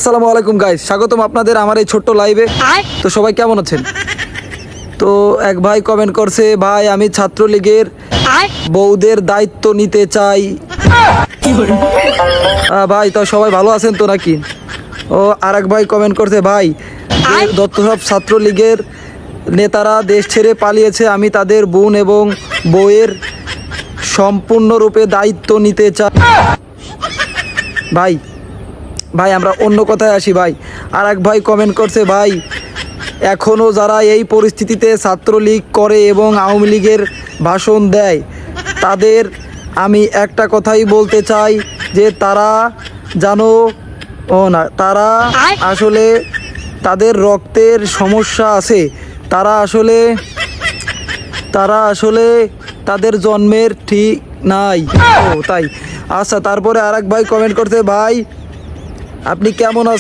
আসসালামু আলাইকুম গাইস, স্বাগতম আপনাদের আমার এই ছোট্ট লাইভে। তো সবাই কেমন আছেন? তো এক ভাই কমেন্ট করছে, ভাই আমি ছাত্রলীগের বউদের দায়িত্ব নিতে চাই। ভাই তো সবাই ভালো আছেন তো নাকি? ও আর এক ভাই কমেন্ট করছে, ভাই যত সব ছাত্রলীগের নেতারা দেশ ছেড়ে পালিয়েছে, আমি তাদের বোন এবং বউয়ের সম্পূর্ণরূপে দায়িত্ব নিতে চাই। ভাই ভাই আমরা অন্য কথায় আসি। ভাই আর এক ভাই কমেন্ট করছে, ভাই এখনও যারা এই পরিস্থিতিতে ছাত্রলীগ করে এবং আওয়ামী লীগের ভাষণ দেয়, তাদের আমি একটা কথাই বলতে চাই যে তারা জানো তারা আসলে তাদের রক্তের সমস্যা আছে। তারা আসলে তাদের জন্মের ঠিক নাই। ও তাই, আচ্ছা। তারপরে আর এক ভাই কমেন্ট করছে, ভাই আপনি কেমন আছেন?